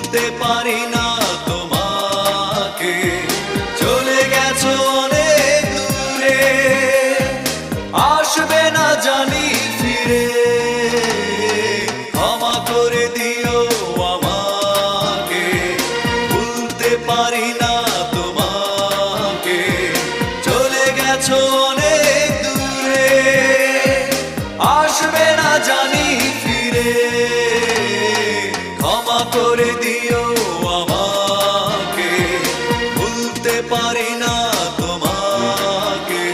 ভুলতে পারি না তোমাকে, চলে গেছো অনেক দূরে, আসবে না জানি ফিরে। ক্ষমা করে দিও আমাকে, ভুলতে পারি না তোমাকে, চলে গেছো অনেক দূরে, আসবে না জানি ফিরে। ক্ষমা করে দিও আমাকে, ভুলতে পারি না তোমাকে।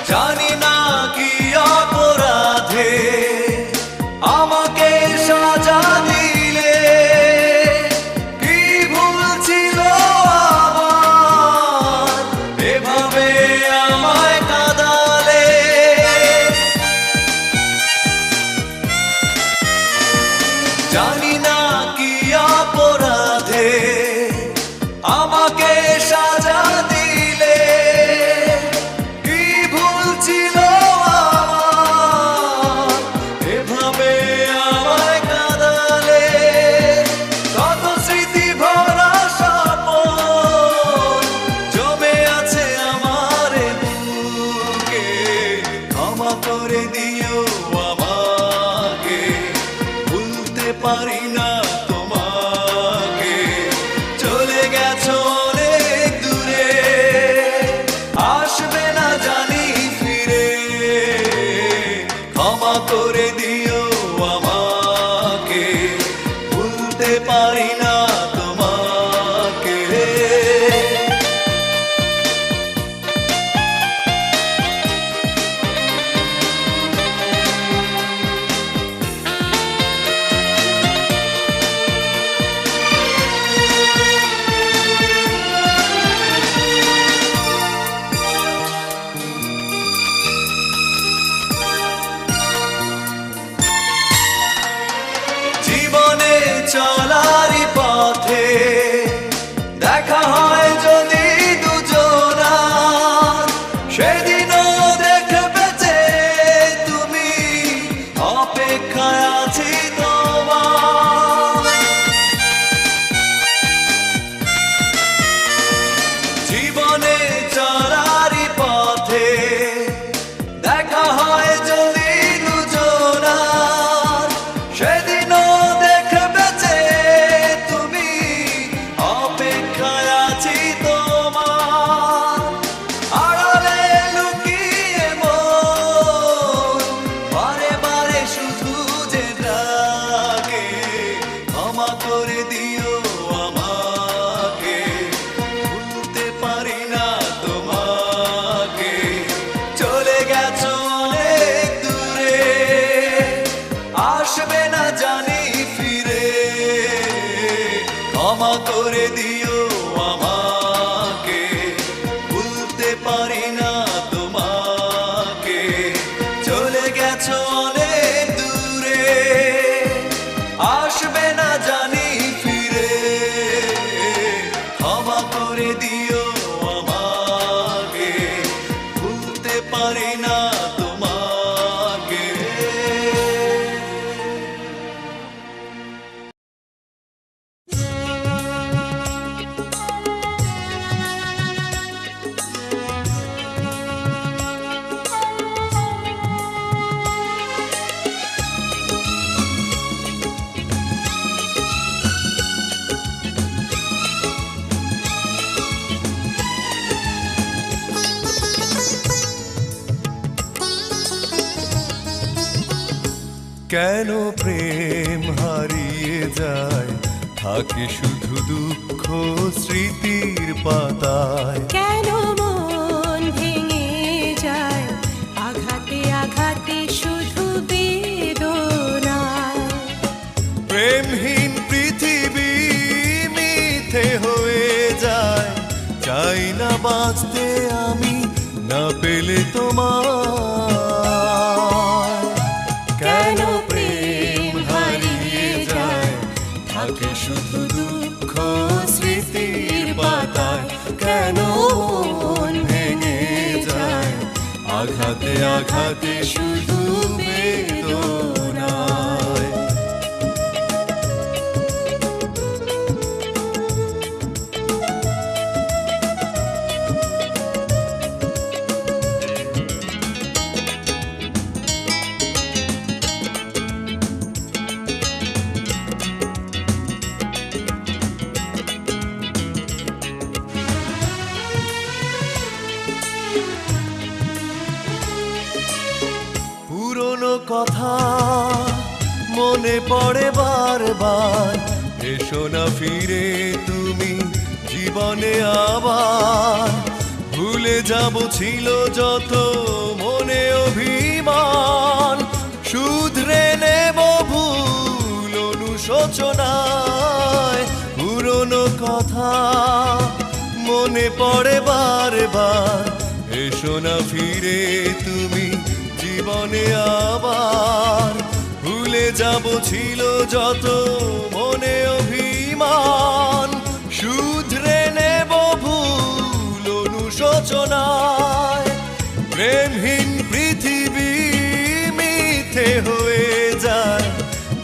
জানি না কি অপরাধে আমাকে সাজা দিলে, কি ভুল ছিল আমার এভাবে আমায় কাঁদালে। জানি না কি অপরাধে আমাকে সাজা দিলে, ছিল এভাবে আমায় কাঁদালে। কত স্মৃতি ভরা স্বপন জমে আছে আমার বুকে, ক্ষমা করে দিও আমাকে, ভুলতে পারি না তোমাকে, চলে গেছো অনেক দূরে, আসবে না জানি ফিরে। ক্ষমা করে দিও আমাকে, ভুলতে পারি না তোমাকে। জীবনে চলারই পথে দেখা হয় যদি দুজনার, সেদিনও দেখবে যে তুমি, অপেক্ষায় আছি তোমার। জীবনে চলারই পথে দেখা হয় যদি দুজনার, সেদিনও দেখবে যে তুমি, অপেক্ষায় আছি তোমার। আড়ালে লুকিয়ে মন বারে বারে শুধু যে ডাকে, ক্ষমা করে দিও আমাকে, ভুলতে পারি না তোমাকে, চলে গেছো অনেক দূরে, আসবে না জানি ফিরে। ক্ষমা করে দিও আমাকে, ভুলতে পারি না তোমাকে, চলে গেছো অনেক দূরে, আসবে না জানি ফিরে। ক্ষমা করে দিও আমাকে, ভুলতে পারি না তোমাকে। কেন প্রেম হারিয়ে যায়, থাকে শুধু দুঃখ স্মৃতির পাতায়। কেন মন ভেঙে যায়, আঘাতে আঘাতে শুধু বেদনায়। প্রেমহীন পৃথিবী মিথ্যে হয়ে যায়, চাই না বাঁচতে আমি তোমায়। কেন প্রেম হারিয়ে যায়, থাকে শুধু দুঃখ স্মৃতির পাতায়। কেন মন ভেঙে যায়, আঘাতে আঘাতে শুধু বেদনায়। পুরনো কথা মনে পড়ে বারবার, এসো না ফিরে তুমি জীবনে আবার। ভুলে যাব ছিল যত মনে অভিমান, শুধরে নেব ভুল অনুশোচনায়। পুরনো কথা মনে পড়ে বারবার, এসো না ফিরে তুমি জীবনে আবার। ভুলে যাব ছিল যত মনে অভিমান, শুধরে নেব ভুল অনুশোচনায়। প্রেমহীন পৃথিবী মিথ্যে হয়ে যায়,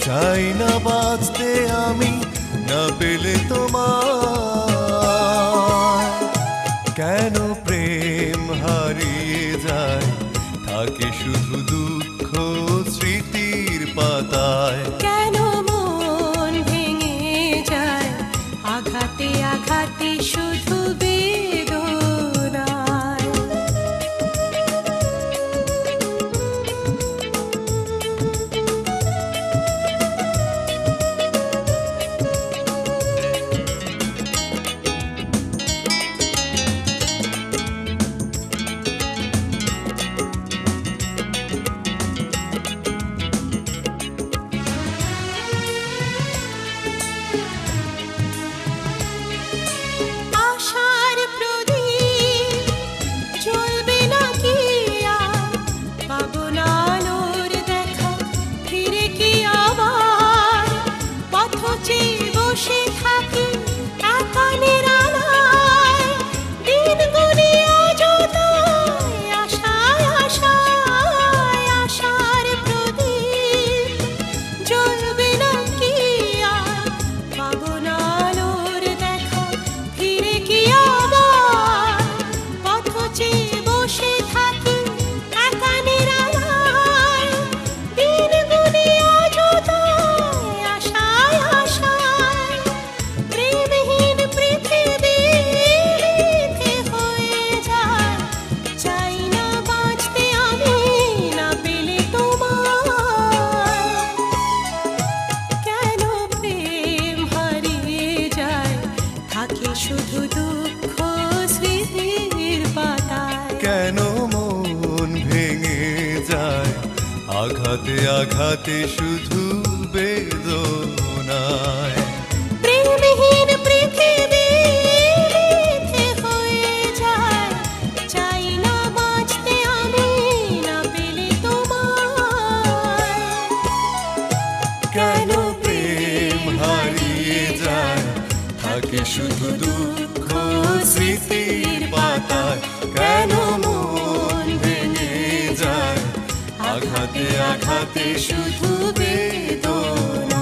চাই না বাঁচতে আমি না পেলে তোমায়। কেন প্রেম হারিয়ে যায়, থাকে শুধু দুঃখ স্মৃতির পাতায়। কেন মন ভেঙে যায়, আঘাতে আঘাতে শুধু বেদনায়। আশার প্রদীপ জ্বলবে না কি আর, পাবো না আলোর দেখা ফিরে কি আবার। পথ চেয়ে বসে থাকি একা নিরালায়, দিন গুনিয়ে অযথায় আশায় আশায়। আশার প্রদীপ জ্বলবে না কি আর, পাবো না আলোর দেখা ফিরে কি আবার। পথ চেয়ে বসে থাকি একা নিরালায়, দিন গুনিয়ে অযথায় আশায় আশায়। প্রেমহীন পৃথিবী মিথ্যে হয়ে যায়, চাই না বাঁচতে আমি না পেলে তোমায়। কেন প্রেম হারিয়ে যায়, থাকে শুধু দুঃখ স্মৃতির পাতায়। কেন মন ভেঙে যায়, আঘাতে আঘাতে শুধু বেদনায়। প্রেমহীন পৃথিবী মিথ্যে হয়ে যায়, চাই না বাঁচতে আমি না পেলে তোমায়। কেন প্রেম হারিয়ে যায়, থাকে শুধু দুঃখ স্মৃতির পাতায়। কেন মন ভেঙে যায়, আঘাতে আঘাতে শুধু বেদনায়।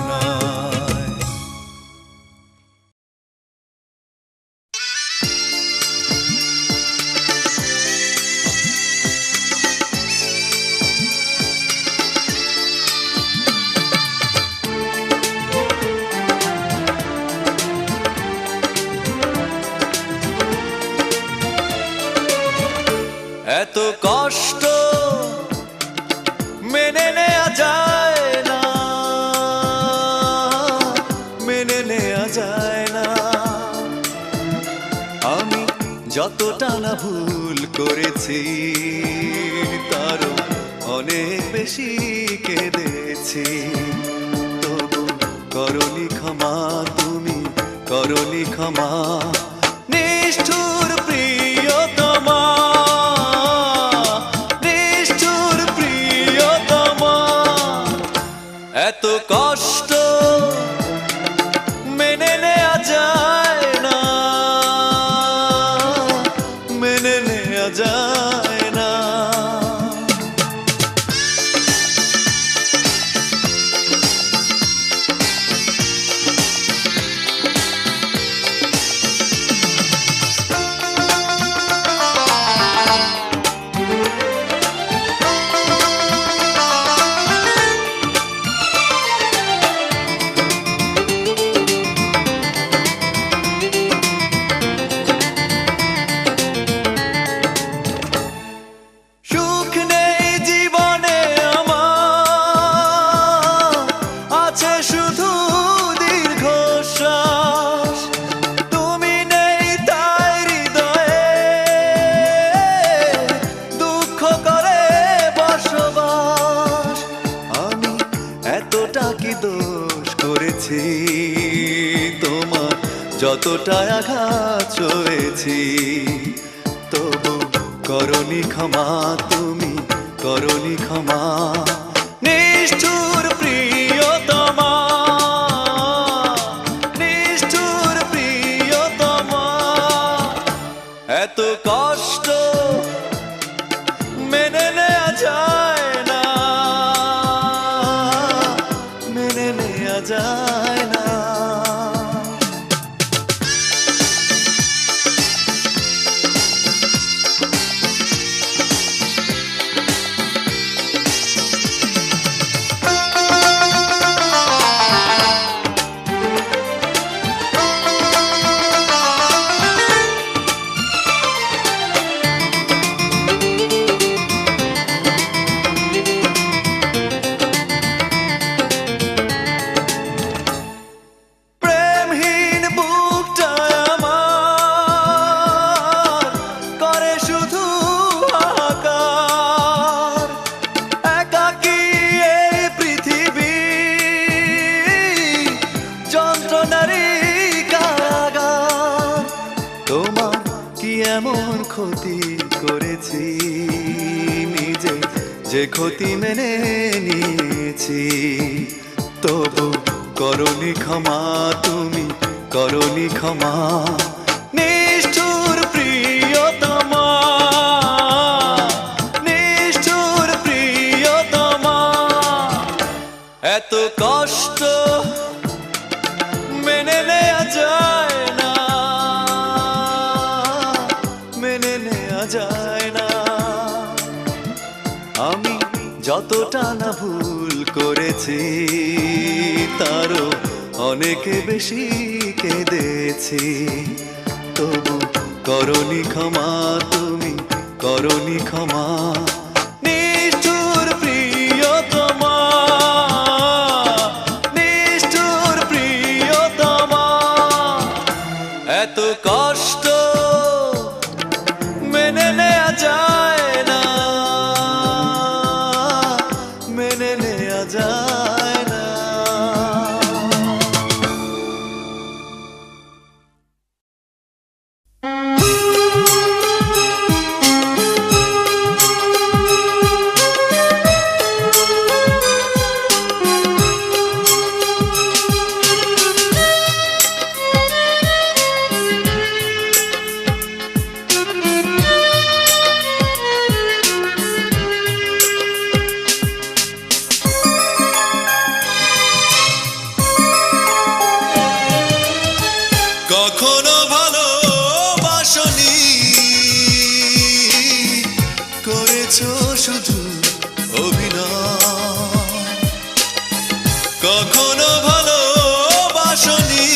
এত কষ্ট মেনে নেওয়া যায় না, মেনে নেওয়া যায় না। আমি যতটা না ভুল করেছি, তারও অনেক বেশি কেঁদেছি। তবু করনি ক্ষমা, তুমি করনি ক্ষমা। নিষ্ঠুর প্রিয়তমা, নেয়া যায় না। সুখ নেই জীবনে আমার, আছে শুধু দীর্ঘশ্বাস। তুমি নেই তাই হৃদয়ে দুঃখ করে বসবাস। আমি এতটা কি দোষ করেছি তোমার, যতটা আঘাত হয়েছি, তবু করনি ক্ষমা, তুমি করনি ক্ষমা। নিষ্ঠুর প্রিয়তমা, নিষ্ঠুর প্রিয়তমা, এত কষ্ট মেনে নেয়া যায় না, মেনে নেয়া যায় না। প্রেমহীন বুকটা আমার করে শুধু হাহাকার। একাকী এই পৃথিবী যন্ত্রণারই কারাগার। তোমার কি এমন ক্ষতি করেছি, নিজে যে ক্ষতি মেনে নিয়েছি, তবু করনি ক্ষমা, তুমি করনি ক্ষমা। নিষ্ঠুর প্রিয়তমা, নিষ্ঠুর প্রিয়তমা, এত কষ্ট মেনে নেয়া যায় না, মেনে নেয়া যায় না। আমি যতটা না ভুল করেছি, তারও অনেক বেশি কেঁদেছি, তবু করনি ক্ষমা, তুমি করনি ক্ষমা। নিষ্ঠুর প্রিয়তমা, নিষ্ঠুর প্রিয়তমা, এত কষ্ট মেনে নেয়া যায় না, মেনে নেয়া যায় না। কখনো ভালোবাসনি, করেছো শুধু অভিনয়। কখনো ভালোবাসনি,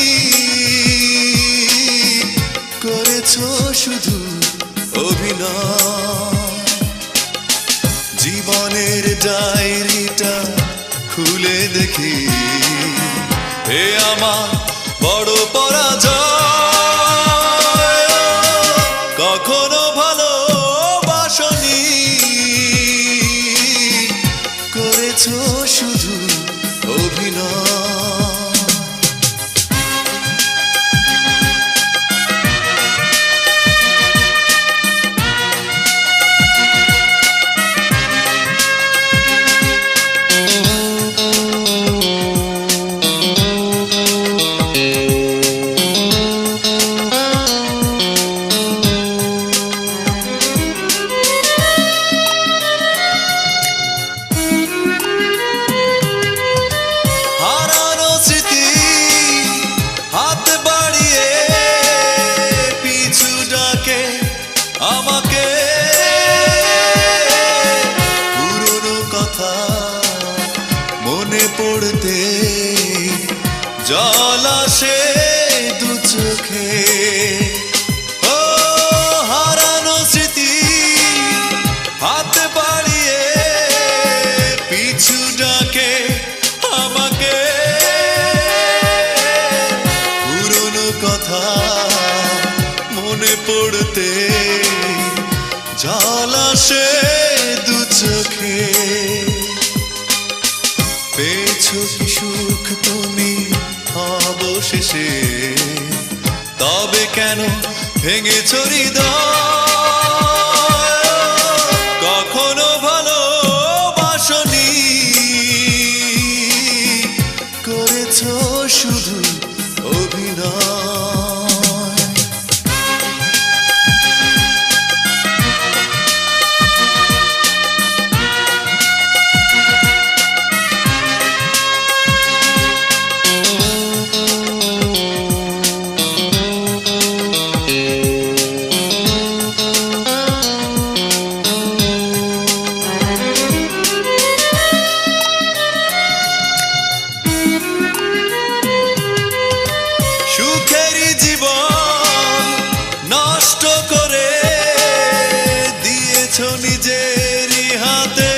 করেছো শুধু অভিনয়। জীবনের ডায়েরিটা খুলে দেখি, এ আমার বড় পরাজয়। কখনো ভালোবাসনি, করেছো শুধু অভিনয়। পড়তে জল আসে দু চোখে। পেয়েছো কি সুখ তুমি অবশেষে, তবে কেন ভেঙেছো হৃদয়? কখনো ভালোবাসনি, করেছো শুধু অভিনয়। সুখেরই জীবন নষ্ট করে দিয়েছো নিজেরই হাতে।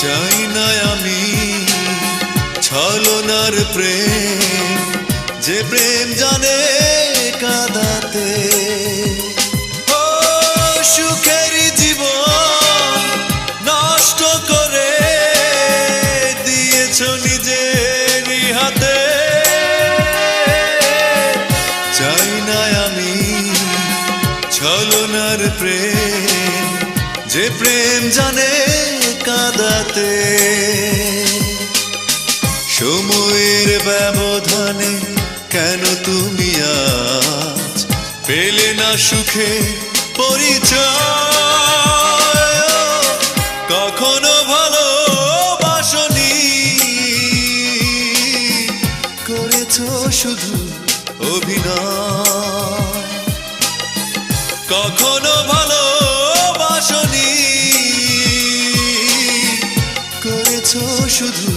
চাই না আমি ছলনার প্রেম, যে প্রেম জানে কাঁদাতে। ও সুখেরই জীবন নষ্ট করে দিয়েছো নিজেরই হাতে। চাই না আমি ছলনার প্রেম, যে প্রেম জানে কাঁদাতে। সময়ের ব্যবধানে কেন তুমি আজ পেলে না সুখে পরিচয়? কখনো ভালোবাসনি, করেছো শুধু অভিনয়। কখনো ভালোবাসনি, করেছো শুধু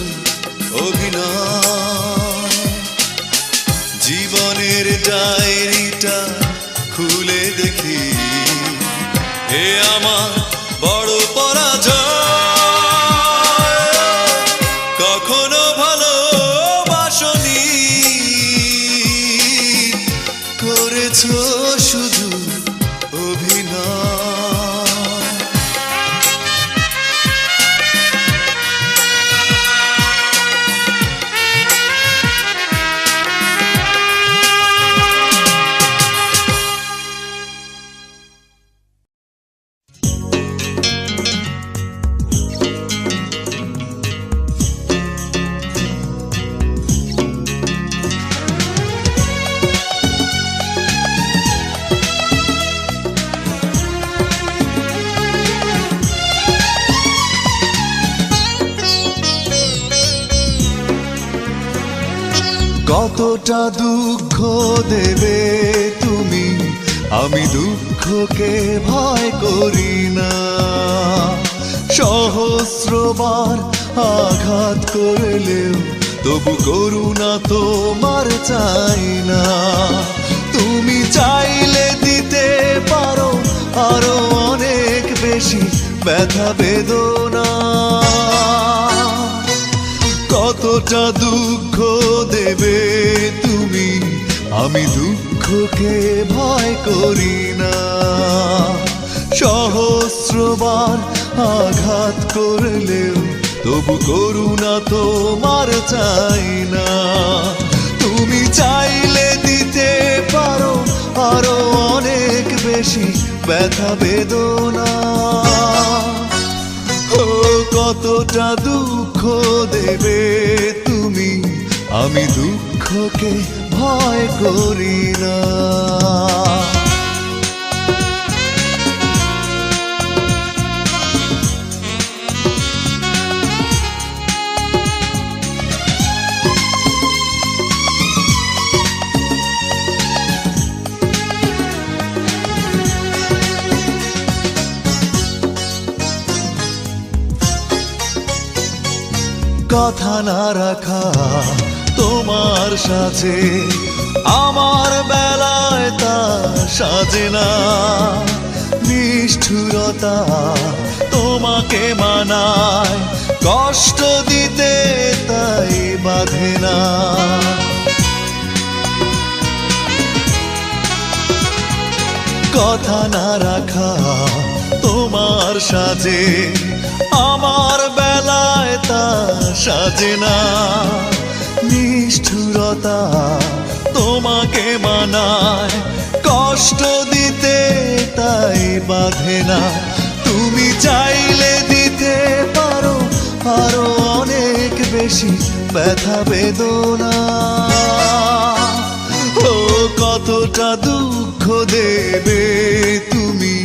অভিনয়। জীবনের ডায়েরিটা খুলে দেখি, হে আমার বড় পরাজয়। কখনো ভালোবাসনি, করেছো শুধু অভিনয়। কতটা দুঃখ দেবে তুমি, আমি দুঃখকে ভয় করি না। সহস্রবার আঘাত করলেও তবু করুণা তোমার চাই না। তুমি চাইলে দিতে পারো আরো অনেক বেশি ব্যথা বেদনা। কতটা দুঃখ দেবে তুমি, আমি দুঃখকে ভয় করি না। সহস্রবার আঘাত করলেও তবু করুণা তোমার চাই না। তুমি চাইলে দিতে পারো আরো অনেক বেশি ব্যথা বেদনা। ও কতটা দুঃখ দেবে তুমি, আমি দুঃখকে ভয় করি না। কথা না রাখা তোমার সাথে আমার বেলায় তা সাজে না। নিষ্ঠুরতা তোমাকে মানায়, কষ্ট দিতে তাই বাধে না। কথা না রাখা তোমার সাজে, আমার বেলায় তা সাজে না। নিষ্ঠুরতা তোমাকে মানায়, কষ্ট দিতে তাই বাধে না। তুমি চাইলে দিতে পারো আরো অনেক বেশি ব্যথা বেদনা। ও কতটা দুঃখ দেবে তুমি,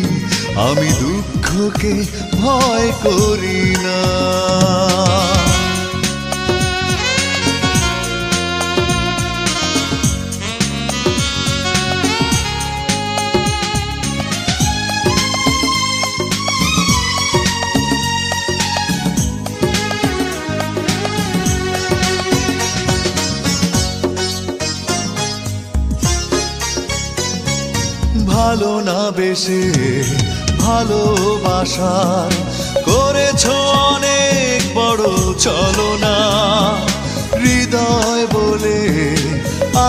আমি দুঃখকে ভয় করি না। ভালো না বেশে ভালোবাসার করেছ অনেক বড় ছলনা। হৃদয় বলে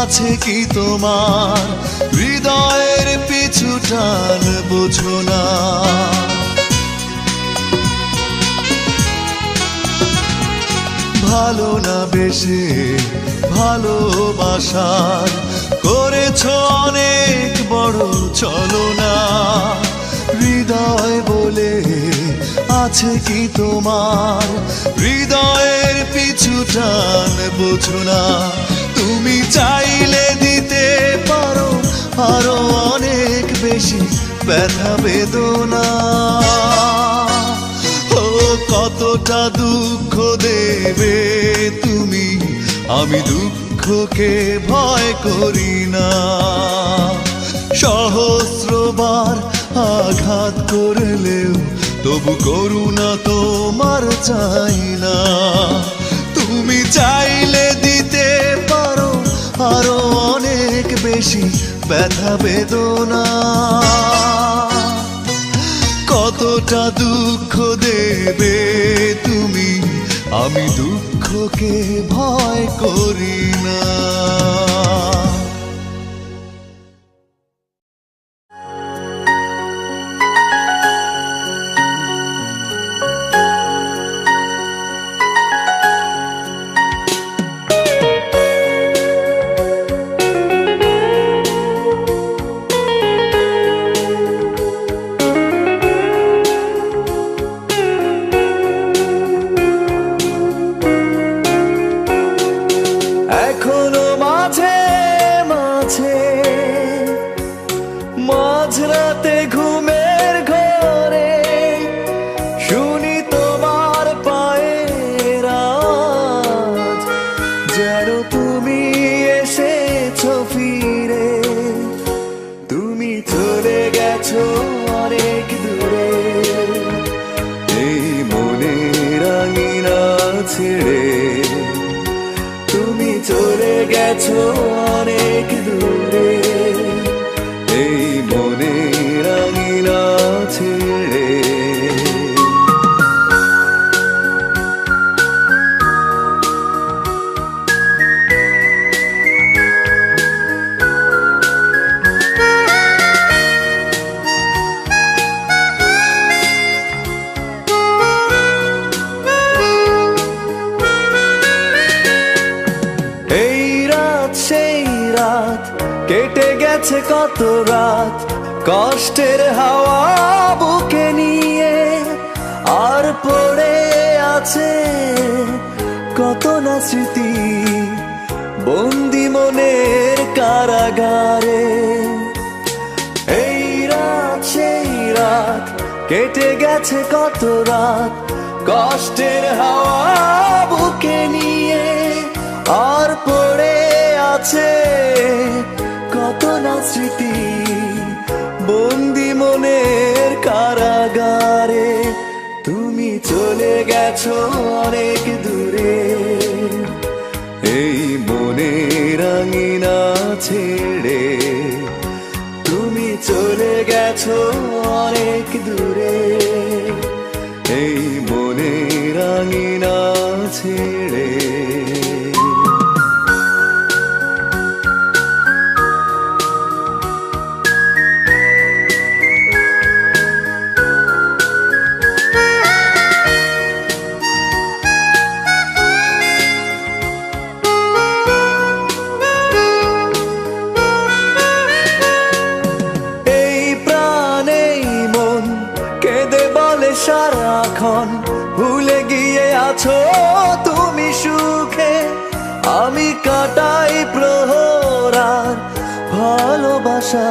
আছে কি তোমার, হৃদয়ের পিছু টান বোঝো না। ভালো না বেশে ভালোবাসার করেছ অনেক বড় ছলনা। হৃদয় বলে আছে কি তোমার, হৃদয়ের পিছু টান বোঝো না। তুমি চাইলে দিতে পারো আরো অনেক বেশি ব্যথা বেদনা। ও কতটা দুঃখ দেবে তুমি, আমি দুঃখকে ভয় করি না। সহস্রবার আঘাত করলেও তবু করুণা তোমার চাই না। তুমি চাইলে দিতে পারো আরো অনেক বেশি ব্যথা বেদনা। কতটা দুঃখ দেবে তুমি, আমি দুঃখকে ভয় করি না। এখনো মাঝে মাঝে মাঝরাতে ঘুমের ঘরে শুনি তোমার পায়ের আওয়াজ, যেন তুমি এসেছো ফিরে। তুমি চলে গেছো অনেক দূরে, এই মনের আঙিনা ছেড়ে। তুমি চলে গেছো অনেক দূরে, এই মনের আঙিনা ছেড়ে। কেটে গেছে কত রাত কষ্টের হাওয়া বুকে নিয়ে, আর পড়ে আছে কত না স্মৃতি বন্দি মনের কারাগারে। এই রাত সেই রাত কেটে গেছে কত রাত কষ্টের হাওয়া বুকে নিয়ে, আর পড়ে আছে কত না স্মৃতি বন্দি মনের কারাগারে। তুমি চলে গেছো অনেক দূরে, এই মনের আঙিনা ছেড়ে। তুমি চলে গেছো অনেক দূরে, এই মনের আঙিনা ছেড়ে। সারাক্ষণ, ভুলে গিয়ে আছো তুমি সুখে। আমি কাটাই প্রহর আর ভালোবাসা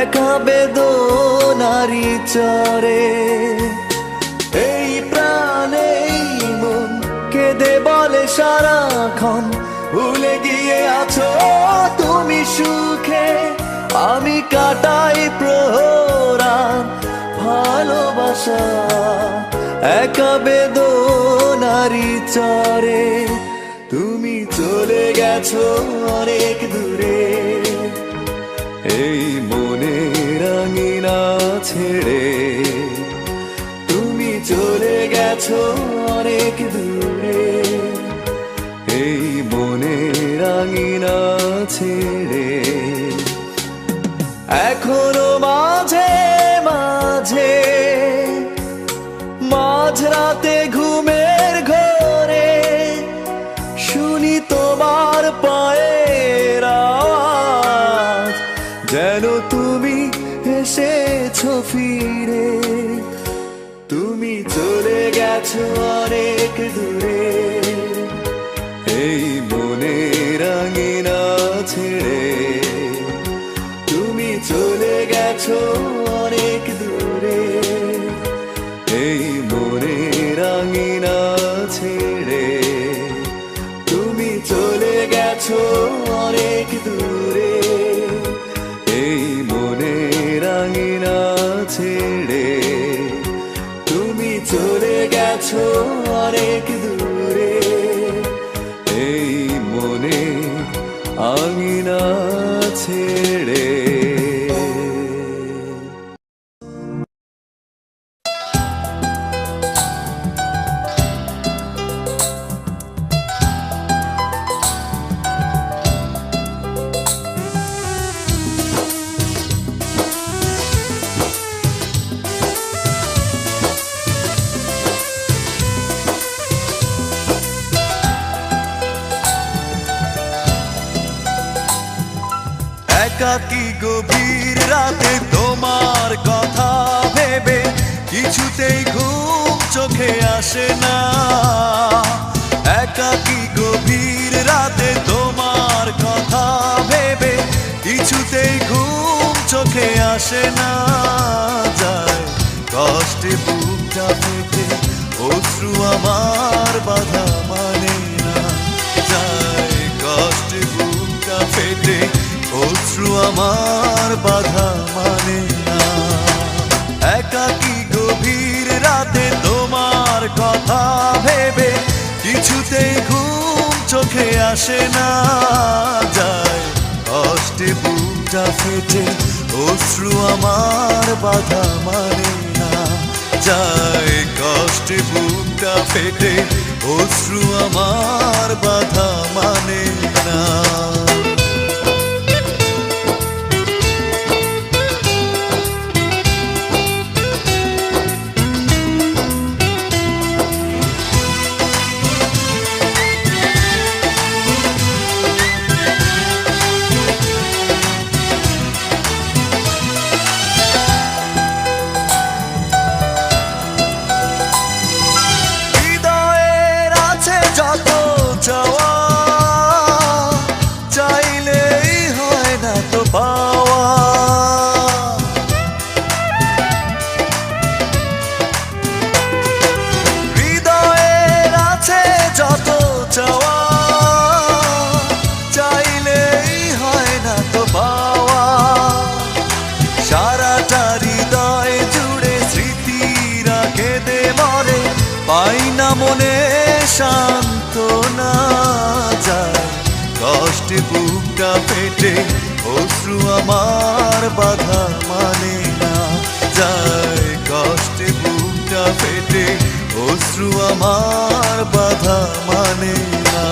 একা বেদনারি চরে। এই প্রাণে মন কেঁদে বলে সারাক্ষণ, ভুলে গিয়ে আছো তুমি সুখে। আমি কাটাই প্রহর আর ভালোবাসা একা বেদনারি চরে। তুমি চলে গেছো অনেক দূরে, এই মনে রাঙিনা ছেড়ে। তুমি চলে গেছো অনেক দূরে, এই মনে রাঙিনা ছেড়ে। এখনো মাঝে মাঝে মাঝরাতে ঘুমের ঘরে শুনি তোমার পায়ের আওয়াজ, যেন তুমি এসেছো ফিরে। তুমি চলে গেছো অনেক দূরে, এই মনে রাঙিনা ছেড়ে। তুমি চলে গেছো অনেক দূরে, এই মনে রাঙিনা ছেড়ে। তুমি চলে গেছো অনেক দূরে, এই মনে রাঙিনা ছেড়ে। তুমি চলে গেছো অনেক দূরে, এই মনে আঙিনা ছেড়ে। একাকী গভীর রাতে তোমার কথা ভেবে কিছুতেই ঘুম চোখে আসে না। একাকী গভীর রাতে তোমার কথা ভেবে কিছুতেই ঘুম চোখে আসে না। যায় কষ্টে বুকটা ফেটে অশ্রু আমার বাধা মানে না। যায় কষ্টে বুকটা ফেটে অশ্রু আমার বাধা মানে না। একাকী গভীর রাতে তোমার কথা ভেবে কিছুতেই ঘুম চোখে আসে না। যায় কষ্টে বুকটা ফেটে অশ্রু আমার বাধা মানে না। যায় কষ্টে বুকটা ফেটে অশ্রু আমার বাধা মানে না। পাই না মনে সান্ত্বনা। যায় কষ্টে বুকটা ফেটে অশ্রু আমার বাধা মানে না। যায় কষ্টে বুকটা ফেটে অশ্রু আমার বাধা মানে না।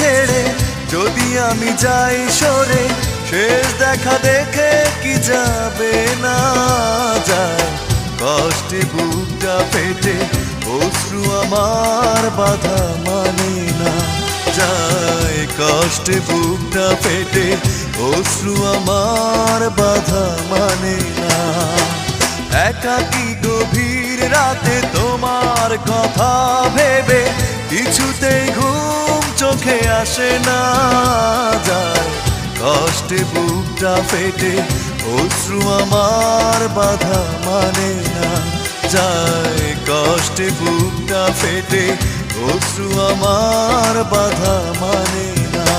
ছেড়ে যদি আমি যাই সরে, শেষ দেখা দেখে কি যাবে না যায়, কষ্টে বুকটা ফেটে অশ্রু আমার বাধা মানে না যায়, কষ্টে বুকটা ফেটে অশ্রু আমার বাধা মানে না। একাকী গভীর রাতে তোমার কথা ভেবে কিছুতেই ঘুম চোখে আসে না যায়, কষ্টে বুকটা ফেটে অশ্রু আমার বাধা মানে না যায়, কষ্টে বুকটা ফেটে অশ্রু আমার বাধা মানে না।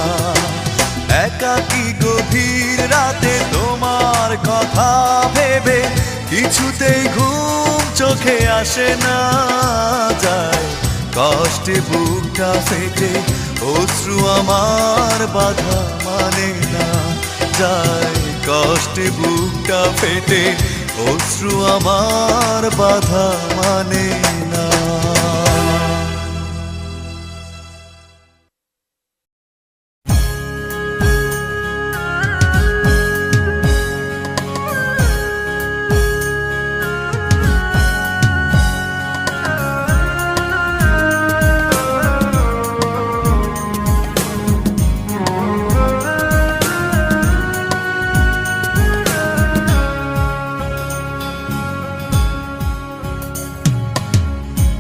একাকী গভীর রাতে তোমার কথা ভেবে কিছুতেই ঘুম চোখে আসে না যায়, কষ্টে বুকটা ফেটে অশ্রু আমার বাধা মানে না যায়, কষ্টে বুকটা ফেটে অশ্রু আমার বাধা মানে না।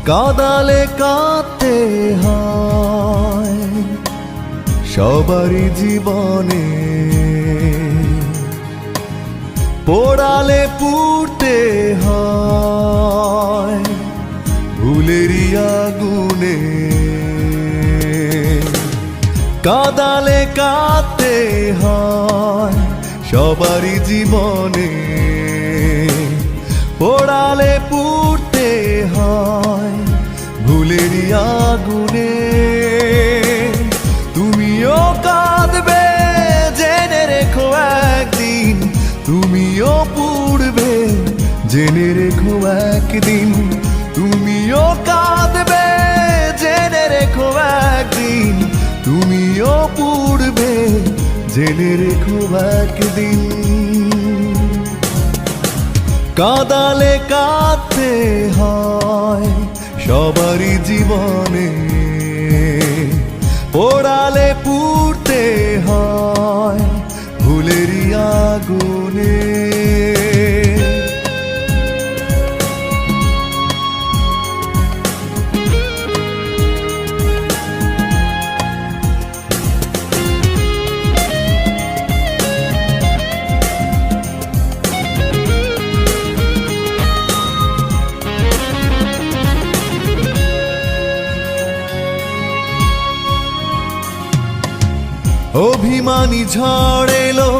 কাঁদালে কাঁদতে হয় সবারই জীবনে, পোড়ালে পুড়তে হয় ভুলেরই আগুনে, কাঁদালে কাঁদতে হয় সবারই জীবনে, পোড়ালে পুড়তে হয় ভুলেরই আগুনে। তুমিও কাঁদবে জেনে রেখো একদিন, তুমিও পুড়বে জেনে রেখো একদিন, তুমিও কাঁদবে জেনে রেখো একদিন, তুমিও পুড়বে জেনে রেখো একদিন। কাঁদালে কাঁদতে হয় সবারই জীবনে, পোড়ালে পুড়তে হয় ভুলেরই আগুনে। অভিমানী ঝড় এলো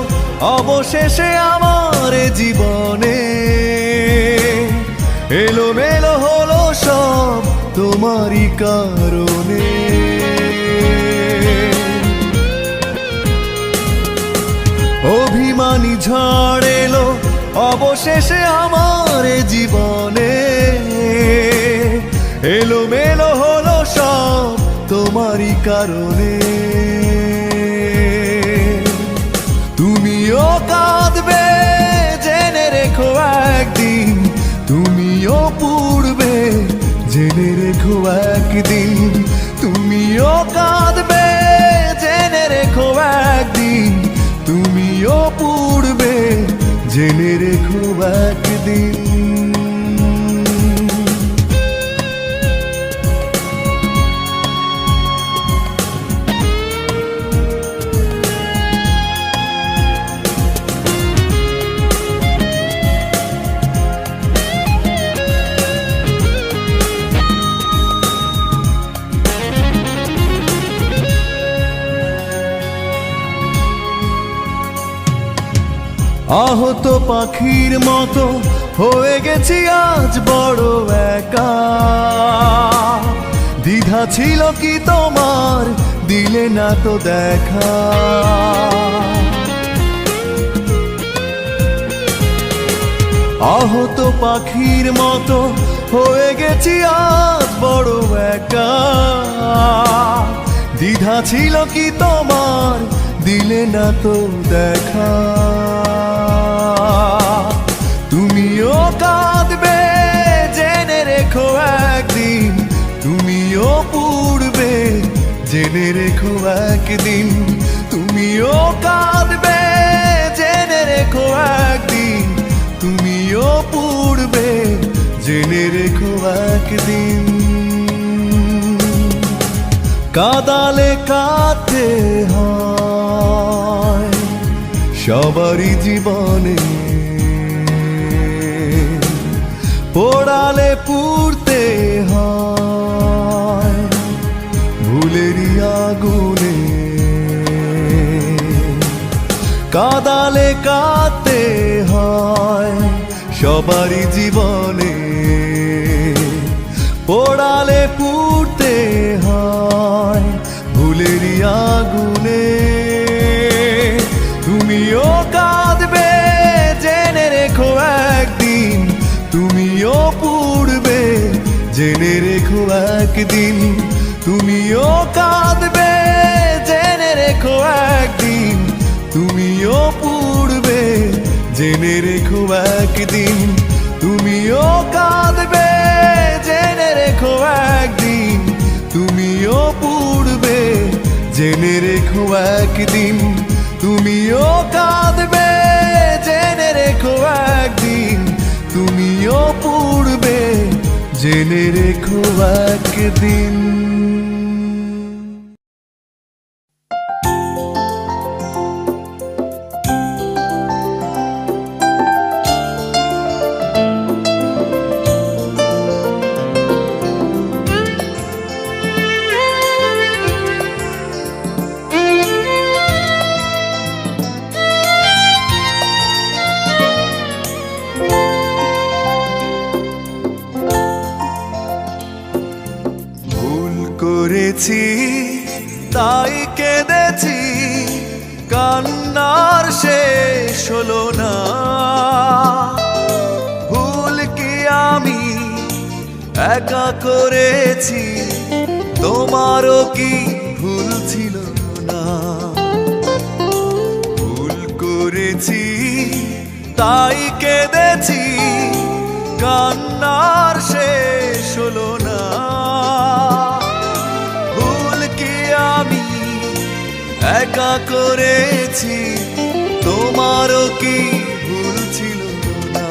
অবশেষে আমার জীবনে, এলোমেলো হলো সব তোমারই কারণে। অভিমানী ঝড় এলো অবশেষে আমার জীবনে, এলোমেলো হলো সব তোমারই কারণে। তুমিও কাঁদবে জেনে রেখো একদিন, তুমিও পুড়বে জেনে রেখো একদিন, তুমিও কাঁদবে জেনে রেখো একদিন, তুমিও পুড়বে জেনে রেখো একদিন। আহত পাখির মতো হয়ে গেছি আজ বড় একা, দ্বিধা ছিল কি তোমার দিলে না তো দেখা। আহত পাখির মতো হয়ে গেছি আজ বড় একা, দ্বিধা ছিল কি তোমার, দিলে না তো দেখা। তুমিও কাঁদবে জেনে রেখো একদিন, তুমিও পুড়বে জেনে রেখো একদিন। তুমিও কাঁদবে জেনে রেখো একদিন, তুমিও পুড়বে জেনে রেখো একদিন। কাঁদালে কাঁদতে হয় সবারই জীবনে, পোড়ালে পুড়তে হয় ভুলেরই আগুনে। কাঁদালে কাঁদতে হয় সবারই জীবনে, পোড়ালে পুড়তে হয় ভুলেরই আগুনে। তুমিও কাঁদবে জেনে রেখো একদিন, তুমিও পুড়বে জেনে রেখো একদিন। তুমিও কাঁদবে জেনে রেখো একদিন, তুমিও পুড়বে জেনে রেখো একদিন। তুমিও কাঁদবে জেনে রেখো একদিন, তুমিও পুড়বে জেনে রেখো একদিন। তুমিও কাঁদবে জেনে রেখো একদিন, তুমিও পুড়বে জেনে রেখো একদিন। করেছি তাই কেঁদেছি, কান্নার শেষ হলো না। ভুল কি আমি একা করেছি, তোমারও কি ভুল ছিল না? ভুল করেছি তাই কেঁদেছি, কান্নার শেষ হলো না। আমি একা করেছি, তোমারও কি ভুল ছিল না?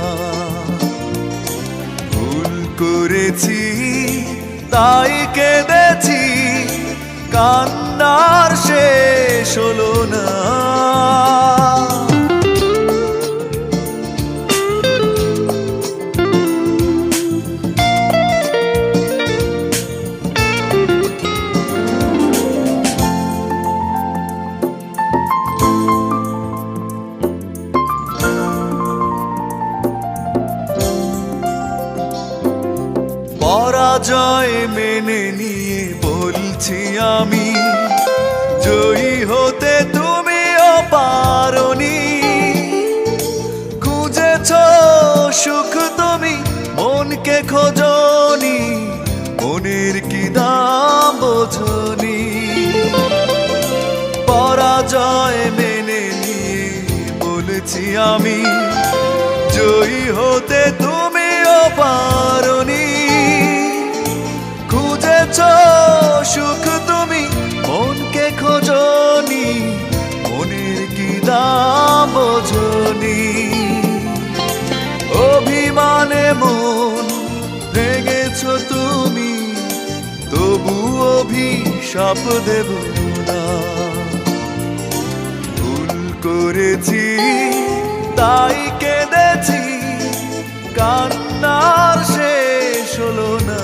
ভুল করেছি তাই কেঁদেছি, কান্নার শেষ হলো না। পরাজয় মেনে নিয়ে বলছি আমি, জয়ী হতে তুমিও পারোনি। খুঁজেছ সুখ তুমি মনকে খোঁজনি, মনের কি দাম বোঝনি। পরাজয় মেনে নিয়ে বলেছি আমি, জয়ী হতে তুমিও পারোনি। খুঁজেছ সুখ তুমি মনকে খোঁজনি, মনের কি দাম বোঝনি। অভিমানে মন ভেঙেছ তুমি, তবু অভিশাপ দেব না। ভুল করেছি তাই কেঁদেছি, কান্নার শেষ হলো না।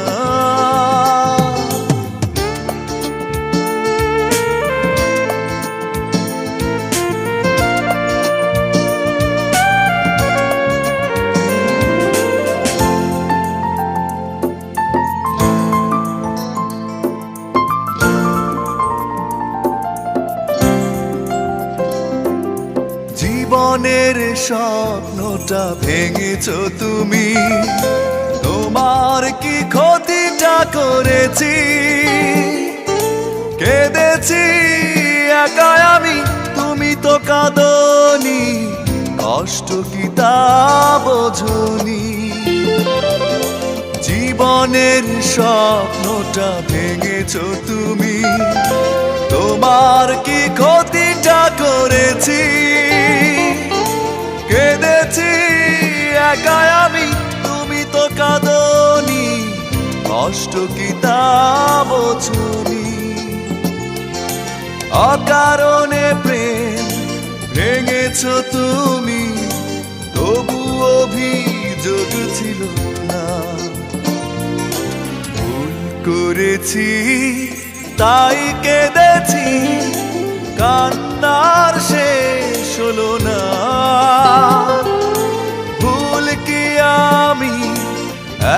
জীবনের স্বপ্নটা ভেঙেছ তুমি, তোমার কি ক্ষতিটা করেছি? কেঁদেছি একা আমি, তুমি তো কাঁদনি, কষ্ট কি তা বোঝনি। জীবনের স্বপ্নটা ভেঙেছ তুমি, তোমার কি ক্ষতিটা করেছি। কেঁদেছি একা আমি, তুমি তো কাঁদনি, কষ্ট কি তা বোঝনি। অকারণে প্রেম ভেঙেছ তুমি, তবু অভিযোগ ছিল না। ভুল করেছি তাই কেঁদেছি, কান্নার শেষ হলো না। ভুল কি আমি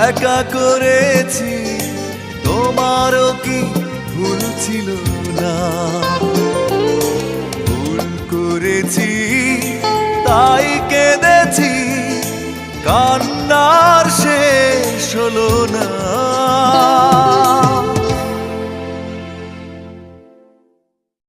একা করেছি, তোমারও কি ভুল ছিল না। ভুল করেছি তাই কেঁদেছি, কান্নার শেষ হলো না।